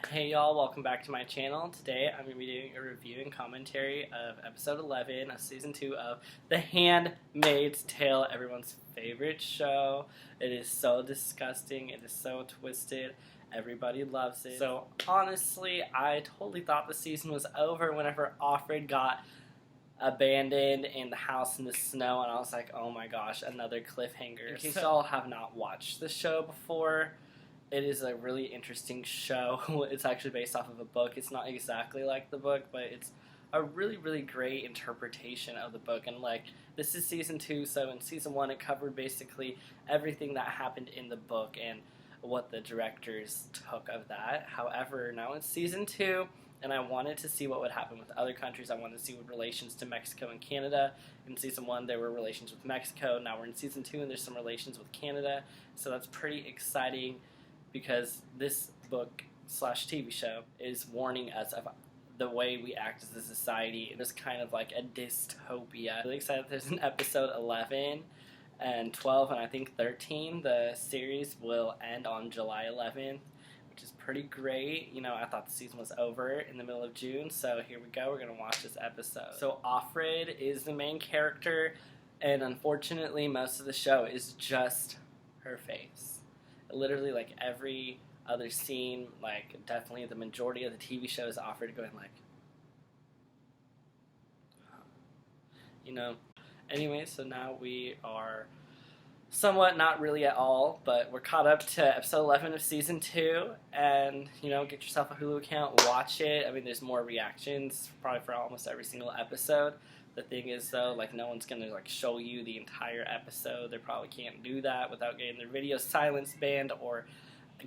Hey y'all, welcome back to my channel. Today I'm going to be doing a review and commentary of episode 11 of season 2 of The Handmaid's Tale, everyone's favorite show. It is so disgusting, it is so twisted, everybody loves it. So honestly, I totally thought the season was over whenever Offred got abandoned in the house in the snow, and I was like, oh my gosh, another cliffhanger. In case y'all have not watched the show before, it is a really interesting show. It's actually based off of a book. It's not exactly like the book, but it's a really, really great interpretation of the book. And like, this is season 2, so in season 1 it covered basically everything that happened in the book and what the directors took of that. However, now it's season 2, and I wanted to see what would happen with other countries. I wanted to see what relations to Mexico and Canada. In season 1 there were relations with Mexico. Now we're in season 2 and there's some relations with Canada. So that's pretty exciting, because this book slash TV show is warning us of the way we act as a society. It is kind of like a dystopia. I'm really excited there's an episode 11 and 12 and I think 13. The series will end on July 11th, which is pretty great. You know, I thought the season was over in the middle of June, so here we go. We're going to watch this episode. So Offred is the main character, and unfortunately most of the show is just her face. Literally, like, every other scene, like, definitely the majority of the TV show is Offred going, like, you know. Anyway, so now we are somewhat, not really at all, but we're caught up to episode 11 of season 2, and, you know, get yourself a Hulu account, watch it. I mean, there's more reactions, probably for almost every single episode. The thing is, though, like, no one's gonna, like, show you the entire episode. They probably can't do that without getting their video silence banned or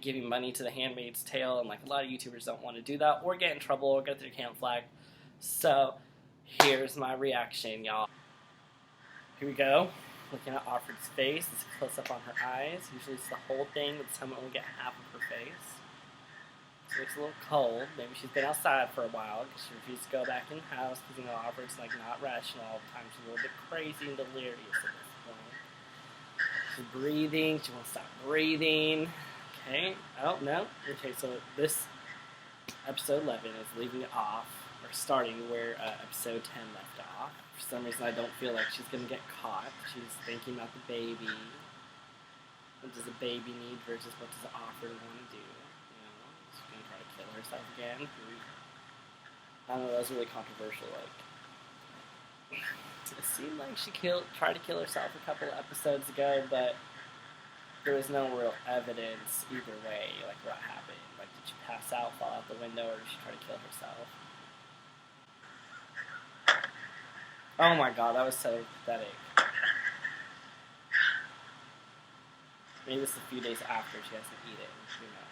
giving money to The Handmaid's Tale, and, like, a lot of YouTubers don't want to do that or get in trouble or get their account flagged. So, here's my reaction, y'all. Here we go. Looking at Offred's face. It's a close-up on her eyes. Usually it's the whole thing, but this time we only get half of her face. She looks a little cold. Maybe she's been outside for a while because she refused to go back in the house because, you know, Offred's, like, not rational all the time. She's a little bit crazy and delirious at this point. She's breathing. She won't stop breathing. Okay. Oh, no. Okay, so this episode 11 is leaving off, or starting where episode 10 left off. For some reason, I don't feel like she's going to get caught. She's thinking about the baby. What does a baby need versus what does Offred want to do? She's going to try to kill herself again. I don't know, that was really controversial. Like, it seemed like she tried to kill herself a couple of episodes ago, but there was no real evidence either way, like, what happened. Like, did she pass out, fall out the window, or did she try to kill herself? Oh my god, that was so pathetic. Maybe it's a few days after she hasn't eaten. Who knows?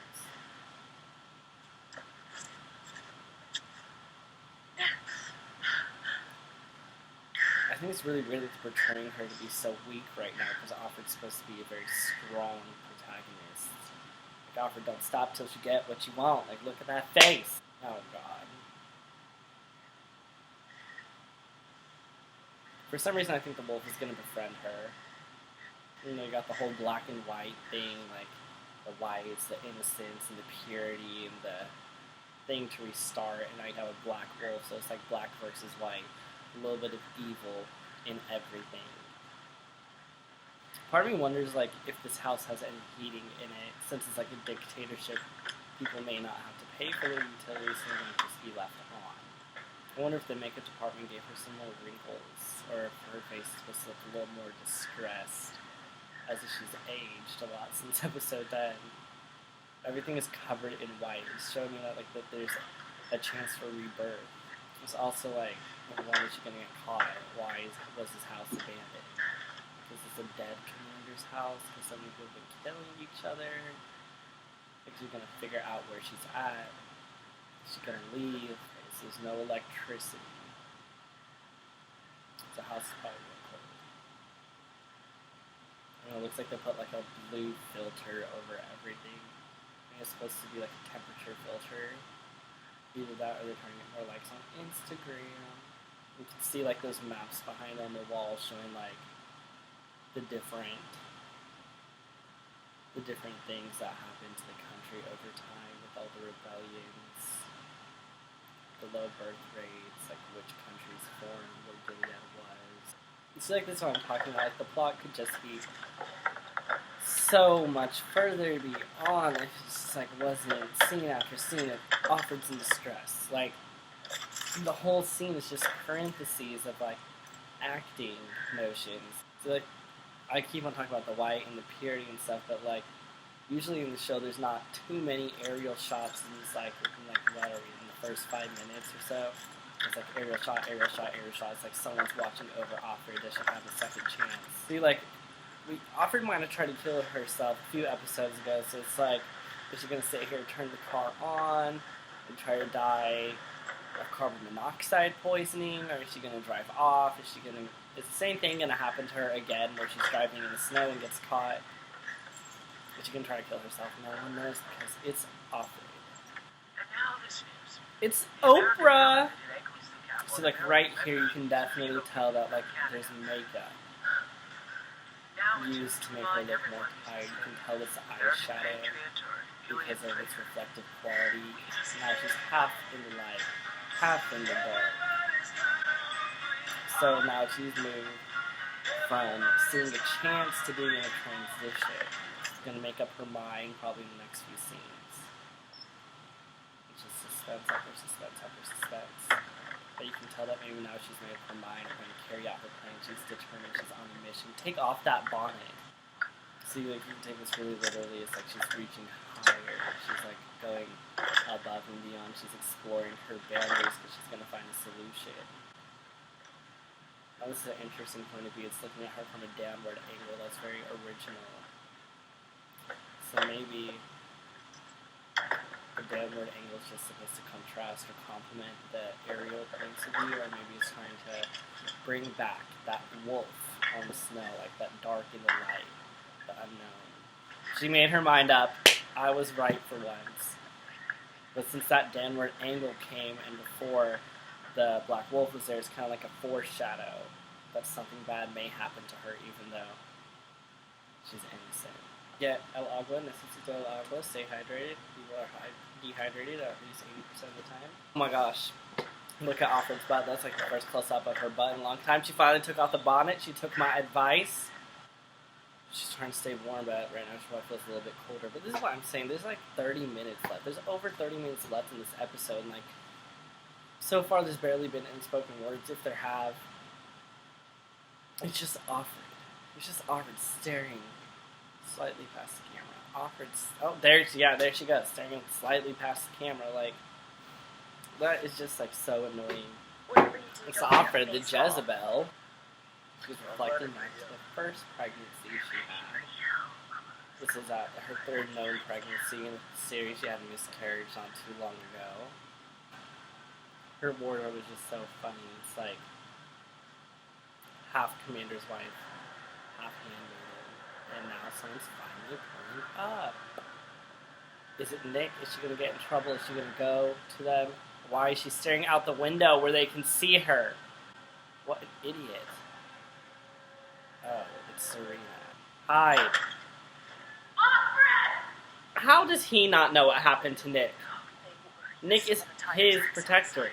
I think it's really weird that they're portraying her to be so weak right now, because Offred's supposed to be a very strong protagonist. Like, Offred, don't stop till you get what you want. Like, look at that face! Oh god. For some reason, I think the wolf is going to befriend her. You know, you got the whole black and white thing, like, the whites, the innocence, and the purity, and the thing to restart, and now you have a black wolf, so it's like black versus white. A little bit of evil in everything. Part of me wonders, like, if this house has any heating in it. Since it's like a dictatorship, people may not have to pay for their utilities, and they're going to just be left on. I wonder if the makeup department gave her some more wrinkles, or if her face is supposed to look a little more distressed, as if she's aged a lot since episode 10. Everything is covered in white. It's showing me that, like, that there's a chance for rebirth. It's also like, when is she gonna get caught? Why was his house abandoned? Is this a dead commander's house? Because some people have been killing each other? Like, she's gonna figure out where she's at. She's gonna leave. There's no electricity. The house is probably real cold. I know, it looks like they put like a blue filter over everything. I think it's supposed to be like a temperature filter. Either that or they're trying to get more likes on Instagram. You can see like those maps behind on the wall showing like the different things that happened to the country over time with all the rebellion the low birth rates, like which countries formed where Gilead was. It's like this is what I'm talking about. Like the plot could just be so much further beyond. It just like wasn't scene after scene of Offred's in distress. Like the whole scene is just parentheses of like acting motions. So like I keep on talking about the white and the purity and stuff, but like usually in the show there's not too many aerial shots in these like what are we in the first 5 minutes or so. It's like aerial shot, aerial shot, aerial shot. It's like someone's watching over Offred that should have a second chance. See, like Offred might have tried to kill herself a few episodes ago, so it's like, is she gonna sit here, turn the car on, and try to die of carbon monoxide poisoning, or is she gonna drive off? Is the same thing gonna happen to her again, where she's driving in the snow and gets caught? Is she gonna try to kill herself? No one knows because it's Offred. It's Oprah. So like right here, you can definitely tell that like there's makeup used to make her look more tired. You can tell it's eyeshadow because of its reflective quality. Now she's half in the light, half in the dark. So now she's moved from seeing a chance to being in a transition. She's gonna make up her mind probably in the next few scenes. It's just suspense after suspense after suspense. But you can tell that maybe now she's made up her mind, her going to carry out her plan. She's determined, she's on a mission. Take off that bonnet. See, like, you can take this really literally. It's like she's reaching higher. She's like going above and beyond. She's exploring her boundaries because she's going to find a solution. Now this is an interesting point of view. It's looking at her from a downward angle. That's very original. So maybe the downward angle is just supposed to contrast or complement the aerial points of view, or maybe it's trying to bring back that wolf on the snow, like that dark in the light, the unknown. She made her mind up. I was right for once. But since that downward angle came and before the black wolf was there, it's kind of like a foreshadow that something bad may happen to her even though she's innocent. Get El Agua, necesito el agua, stay hydrated. People are dehydrated at least 80% of the time. Oh my gosh. Look at Offred's butt. That's like the first close-up of her butt in a long time. She finally took off the bonnet. She took my advice. She's trying to stay warm, but right now she probably feels a little bit colder. But this is what I'm saying. There's like 30 minutes left. There's over 30 minutes left in this episode. And like, so far there's barely been unspoken words. If there have, it's just Offred. It's just Offred staring slightly past the camera. Offred's, oh, there she goes, staring slightly past the camera, like, that is just, like, so annoying. It's Offred, the Jezebel. She's reflecting back to the first pregnancy she had. This is her third known pregnancy in the series. She had a miscarriage not too long ago. Her wardrobe is just so funny. It's like half Commander's wife, half Handmaid. And now someone's finally pulling up. Is it Nick? Is she going to get in trouble? Is she going to go to them? Why is she staring out the window where they can see her? What an idiot. Oh, it's Serena. Hide. How does he not know what happened to Nick? Nick is his protector.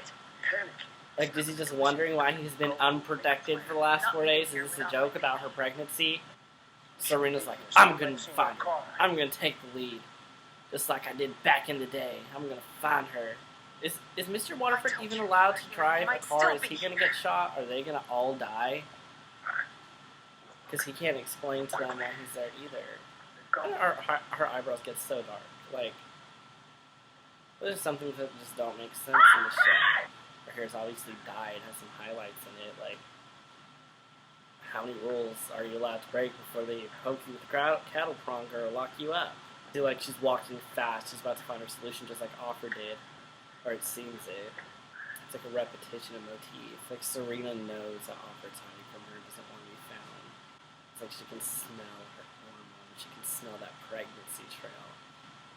Like, is he just wondering why he's been unprotected for the last 4 days? Is this a joke about her pregnancy? Serena's like, I'm gonna find her. I'm gonna take the lead. Just like I did back in the day. I'm gonna find her. Is Mr. Waterford even allowed to drive a car? Is he gonna get shot? Are they gonna all die? Because he can't explain to them why he's there either. Her eyebrows get so dark. Like, there's some things that just don't make sense in the show. Her hair's obviously dyed, has some highlights in it. Like, how many rules are you allowed to break before they poke you with a cattle pronger or lock you up? I feel like she's walking fast. She's about to find her solution just like Offred did. Or it seems it. It's like a repetition of motif. Like Serena knows that Offred's hiding from her and doesn't want to be found. It's like she can smell her hormones. She can smell that pregnancy trail.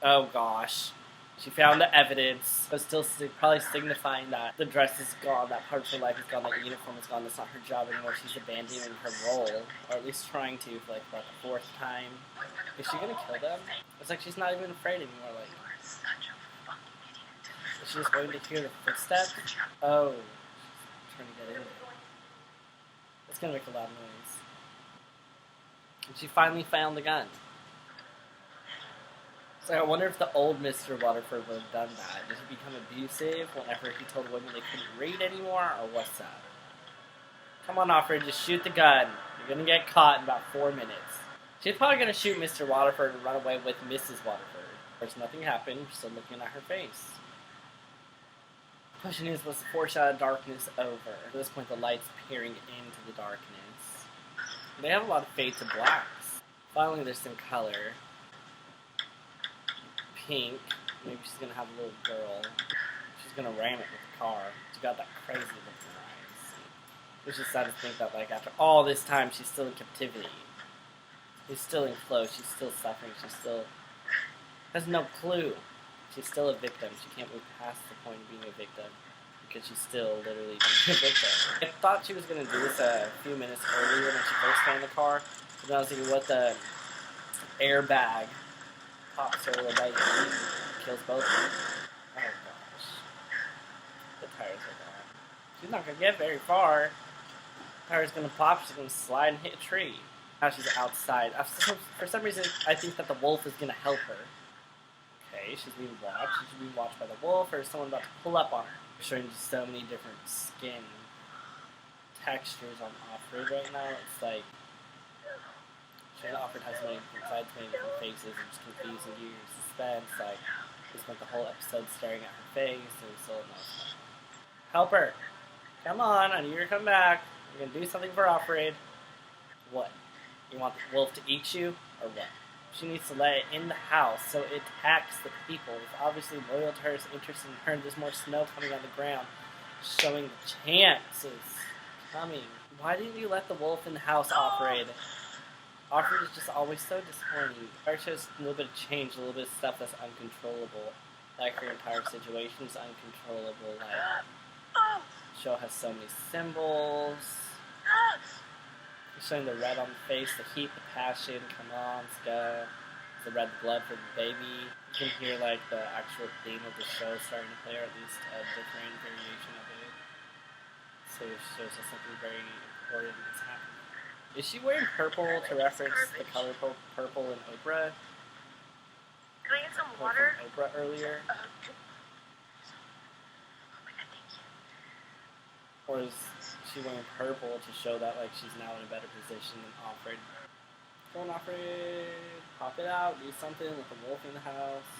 Oh gosh. She found the evidence, but still probably signifying that the dress is gone, that part of her life is gone, that uniform is gone, that's not her job anymore. She's abandoning her role, or at least trying to for like about the 4th time. Is she gonna kill them? It's like she's not even afraid anymore. Like, is she just waiting to hear the footsteps? Oh, she's trying to get in there. It's gonna make a loud noise. And she finally found the gun. So I wonder if the old Mr. Waterford would have done that. Did he become abusive whenever he told women they couldn't read anymore, or what's up? Come on, Offred, just shoot the gun. You're gonna get caught in about 4 minutes. She's probably gonna shoot Mr. Waterford and run away with Mrs. Waterford. Of course, nothing happened, still looking at her face. The question is, was the foreshadowed darkness over? At this point, the light's peering into the darkness. They have a lot of fades and blacks. Finally, there's some color. Pink. Maybe she's gonna have a little girl. She's gonna ram it with the car. She got that crazy look in her eyes. Which is sad to think that, like, after all this time, she's still in captivity. She's still in clothes. She's still suffering. She still has no clue. She's still a victim. She can't move past the point of being a victim because she's still literally being a victim. I thought she was gonna do this a few minutes earlier when she first got in the car, but then I was thinking, what the airbag pops her little bite and kills both of them. Oh gosh. The tires are gone. She's not gonna get very far. The tire's gonna pop, she's gonna slide and hit a tree. Now she's outside. For some reason, I think that the wolf is gonna help her. Okay, she's being watched. She's being watched by the wolf, or is someone about to pull up on her? Showing just so many different skin textures on Offred right now. It's like Offred has many different sides, many different faces, and just confusing you, suspense. Like, we spent the whole episode staring at her face, and we still don't know. Help her! Come on, I need her to come back. We're gonna do something for Offred. What? You want the wolf to eat you, or what? She needs to let it in the house so it attacks the people. It's obviously loyal to her, it's interested in her, and there's more snow coming on the ground, showing the chances coming. Why didn't you let the wolf in the house, Offred? Offred is just always so disappointing. Her shows a little bit of change, a little bit of stuff that's uncontrollable. Like her entire situation is uncontrollable. Like, the show has so many symbols. It's showing the red on the face, the heat, the passion. Come on, let's go. The red blood for the baby. You can hear like the actual theme of the show starting to play, or at least a different variation of it. So it shows us something very important is happening. Is she wearing purple to reference the color purple in Oprah? Can I get some water? From Oprah earlier? Oh my god, thank you. Or is she wearing purple to show that like she's now in a better position than Offred? Come on, Offred, pop it out, do something with the wolf in the house.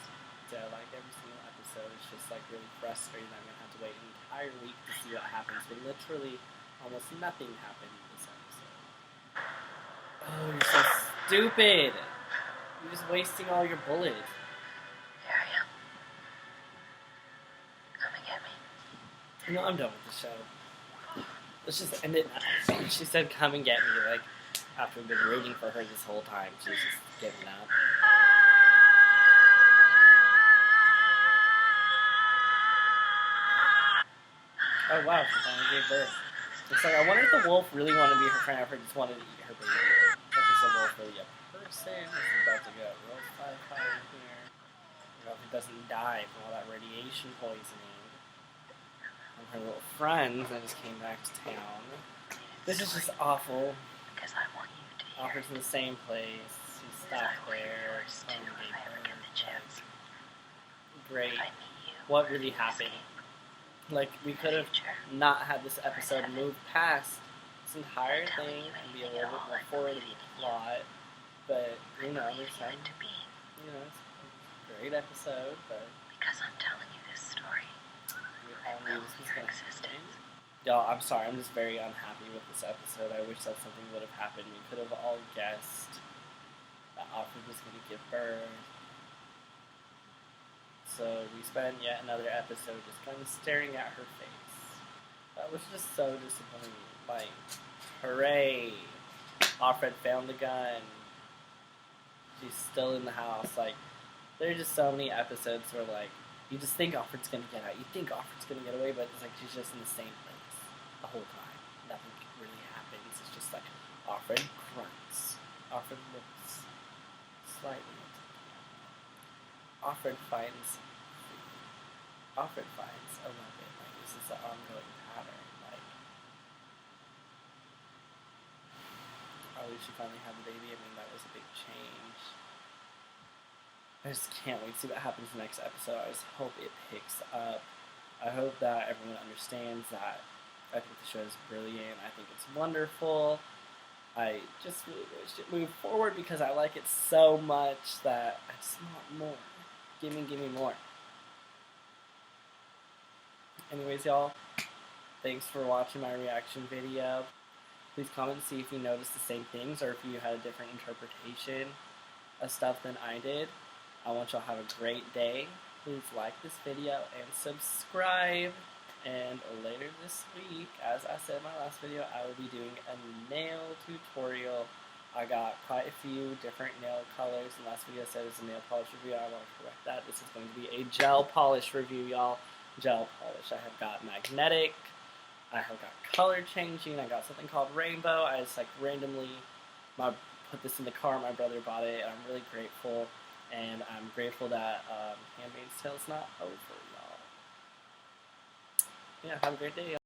Yeah, like every single episode, it's just like really frustrating that I'm gonna have to wait an entire week to see what happens. But literally, almost nothing happened in this episode. Oh, you're so stupid! You're just wasting all your bullets. Here I am. Come and get me. You know, I'm done with the show. Let's just end it now. She said, come and get me, like, after we've been rooting for her this whole time. She's just giving up. Oh wow, she finally gave birth. It's like, I wonder if the wolf really wanted to be her friend, or if he just wanted to eat her baby. Like, is the wolf really a person? This is about to go real fire here. You know, if it doesn't die from all that radiation poisoning. And her little friends that just came back to town. This is just awful. Because I want you to hear. Offred's in the same place. She stopped there. Great. What really happened? Like, we could have not had this episode move past this entire thing and be a little bit more forward in the plot. But, you know, there's some, you know, it's a great episode, but because I'm telling you this story. We all knew this was going to happen. Y'all, I'm sorry, I'm just very unhappy with this episode. I wish that something would have happened. We could have all guessed that Offred was going to give birth. So we spent yet another episode just kind of staring at her face. That was just so disappointing. Like, hooray! Offred found the gun. She's still in the house. Like, there are just so many episodes where, like, you just think Offred's gonna get out. You think Offred's gonna get away, but it's like she's just in the same place the whole time. Nothing really happens. It's just like Offred grunts. Offred looks slightly. Offred finds Offred finds 11. Like, this is an ongoing pattern. Like, at least she finally had the baby. I mean, that was a big change. I just can't wait to see what happens in the next episode. I just hope it picks up. I hope that everyone understands that I think the show is brilliant. I think it's wonderful. I just really wish it moved forward because I like it so much that I just want more. Give me more. Anyways, y'all, thanks for watching my reaction video. Please comment and see if you noticed the same things or if you had a different interpretation of stuff than I did. I want y'all to have a great day. Please like this video and subscribe. And later this week, as I said in my last video, I will be doing a nail tutorial. I got quite a few different nail colors. The last video said it was a nail polish review. I want to correct that. This is going to be a gel polish review, y'all. Gel polish. I have got magnetic. I have got color changing. I got something called rainbow. I just like randomly put this in the car. My brother bought it, and I'm really grateful. And I'm grateful that Handmaid's Tale is not over, y'all. Yeah, have a great day, y'all.